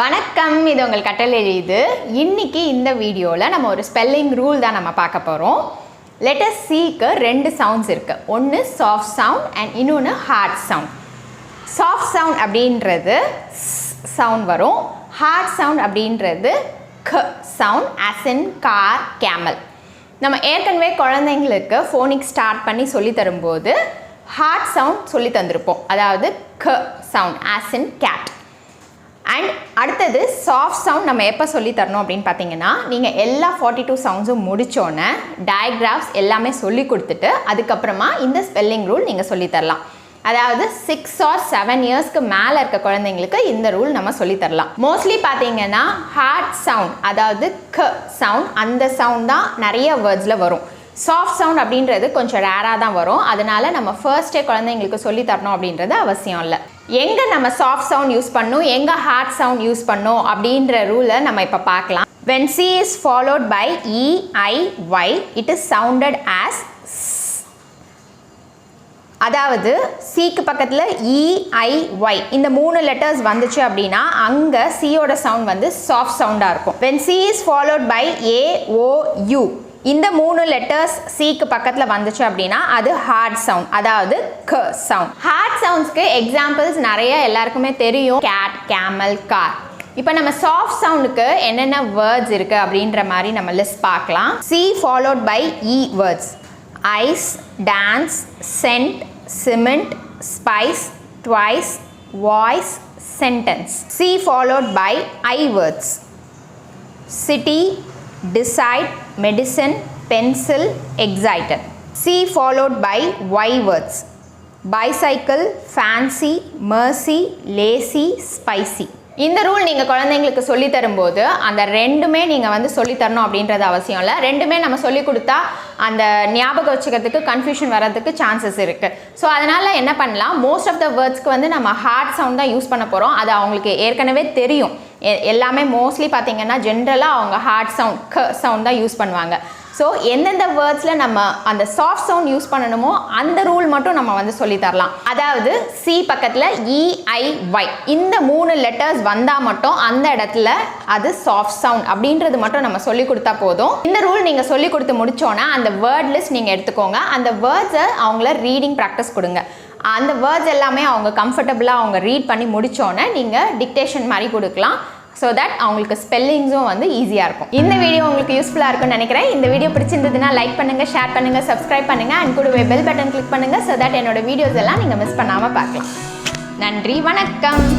வணக்கம், இது உங்கள் கட்டளை எழுது. இன்னைக்கு இந்த வீடியோவில் நம்ம ஒரு ஸ்பெல்லிங் ரூல் தான் நம்ம பார்க்க போகிறோம். லெட்டர் சிக்கு ரெண்டு சவுண்ட்ஸ் இருக்குது. ஒன்று சாஃப்ட் சவுண்ட் அண்ட் இன்னொன்று ஹார்ட் சவுண்ட். சாஃப்ட் சவுண்ட் அப்படின்றது சவுண்ட் வரும். ஹார்ட் சவுண்ட் அப்படின்றது க சவுண்ட், ஆஸ் இன் கார், கேமல். நம்ம ஏற்கனவே குழந்தைங்களுக்கு ஃபோனிக்ஸ் ஸ்டார்ட் பண்ணி சொல்லி தரும்போது ஹார்ட் சவுண்ட் சொல்லி தந்திருப்போம். அதாவது க sound, as in cat. And அடுத்தது சாஃப்ட் சவுண்ட் நம்ம எப்போ சொல்லி தரணும் அப்படின்னு பார்த்தீங்கன்னா, நீங்கள் எல்லா 42 சவுண்ட்ஸும் முடித்தோன்னே டயக்ராஃப்ஸ் எல்லாமே சொல்லி கொடுத்துட்டு அதுக்கப்புறமா இந்த ஸ்பெல்லிங் ரூல் நீங்கள் சொல்லித்தரலாம். அதாவது 6 or 7 இயர்ஸ்க்கு மேலே இருக்க குழந்தைங்களுக்கு இந்த ரூல் நம்ம சொல்லித்தரலாம். மோஸ்ட்லி பார்த்தீங்கன்னா ஹார்ட் சவுண்ட், அதாவது க சவுண்ட், அந்த சவுண்ட் தான் நிறைய வேர்ட்ஸில் வரும். சாஃப்ட் சவுண்ட் அப்படின்றது கொஞ்சம் ரேராக தான் வரும். அதனால நம்ம ஃபர்ஸ்டே குழந்தைங்களுக்கு சொல்லி தரணும் அப்படின்றது அவசியம் இல்லை. எங்கே நம்ம சாஃப்ட் சவுண்ட் யூஸ் பண்ணணும், எங்கே ஹார்ட் சவுண்ட் யூஸ் பண்ணணும் அப்படின்ற ரூலை நம்ம இப்போ பார்க்கலாம். when C is followed by E, I, Y, it is sounded as S. அதாவது சிக்கு பக்கத்தில் E, I, Y இந்த 3 லெட்டர்ஸ் வந்துச்சு அப்படின்னா அங்கே சியோட சவுண்ட் வந்து சாஃப்ட் சவுண்டாக இருக்கும். when C is followed by A, O, U இந்த 3 லெட்டர்ஸ் சிக்கு பக்கத்தில் வந்துச்சு அப்படின்னா அது ஹார்ட் சவுண்ட், அதாவது க சவுண்ட். ஹார்ட் சவுண்ட்ஸ்க்கு எக்ஸாம்பிள்ஸ் நிறைய எல்லாருக்குமே தெரியும். Cat, camel, car. இப்போ நம்ம சாஃப்ட் சவுண்டுக்கு என்னென்ன வேர்ட்ஸ் இருக்குது அப்படின்ற மாதிரி நம்ம லிஸ்ட் பார்க்கலாம். C followed by E words: ice, dance, cent, cement, spice, twice, voice, sentence. C followed by I words: city, decide, medicine, pencil, excited. C followed by Y words: bicycle, fancy, mercy, lacy, spicy. இந்த rule நீங்கள் குழந்தைங்களுக்கு சொல்லி தரும்போது அந்த ரெண்டுமே நீங்கள் வந்து சொல்லி தரணும் அப்படின்றது அவசியம் இல்லை. ரெண்டுமே நம்ம சொல்லி கொடுத்தா அந்த ஞாபகம் வச்சுக்கிறதுக்கு கன்ஃபியூஷன் வர்றதுக்கு சான்சஸ் இருக்குது. ஸோ அதனால் என்ன பண்ணலாம், மோஸ்ட் ஆஃப் த வேர்ட்ஸ்க்கு வந்து நம்ம ஹார்ட் சவுண்ட் தான் யூஸ் பண்ண போகிறோம். அது அவங்களுக்கு ஏற்கனவே தெரியும். எல்லாமே மோஸ்ட்லி பார்த்தீங்கன்னா ஜென்ரலாக அவங்க ஹார்ட் சவுண்ட் க சவுண்ட் தான் யூஸ் பண்ணுவாங்க. ஸோ எந்தெந்த வேர்ட்ஸில் நம்ம அந்த சாஃப்ட் சவுண்ட் யூஸ் பண்ணணுமோ அந்த ரூல் மட்டும் நம்ம வந்து சொல்லி தரலாம். அதாவது சி பக்கத்தில் EIY இந்த 3 லெட்டர்ஸ் வந்தால் மட்டும் அந்த இடத்துல அது சாஃப்ட் சவுண்ட் அப்படின்றது மட்டும் நம்ம சொல்லி கொடுத்தா போதும். இந்த ரூல் நீங்கள் சொல்லி கொடுத்து முடிச்சோன்னா அந்த வேர்ட் லிஸ்ட் நீங்கள் எடுத்துக்கோங்க. அந்த வேர்ட்ஸை அவங்கள ரீடிங் ப்ராக்டிஸ் கொடுங்க. அந்த வேர்ட்ஸ் எல்லாமே அவங்க கம்ஃபர்டபுளாக அவங்க ரீட் பண்ணி முடித்தோன்னே நீங்கள் டிக்டேஷன் மாதிரி கொடுக்கலாம். ஸோ தட் அவங்களுக்கு ஸ்பெல்லிங்ஸும் வந்து ஈஸியாக இருக்கும். இந்த வீடியோ உங்களுக்கு யூஸ்ஃபுல்லாக இருக்கும்னு நினைக்கிறேன். இந்த வீடியோ பிடிச்சிருந்ததுன்னா லைக் பண்ணுங்கள், ஷேர் பண்ணுங்கள், சப்ஸ்கிரைப் பண்ணுங்கள் அண்ட் கூடவே பெல் பட்டன் கிளிக் பண்ணுங்கள். ஸோ தட் என்னோட வீடியோஸ் எல்லாம் நீங்கள் மிஸ் பண்ணாமல் பார்க்கலாம். நன்றி, வணக்கம்.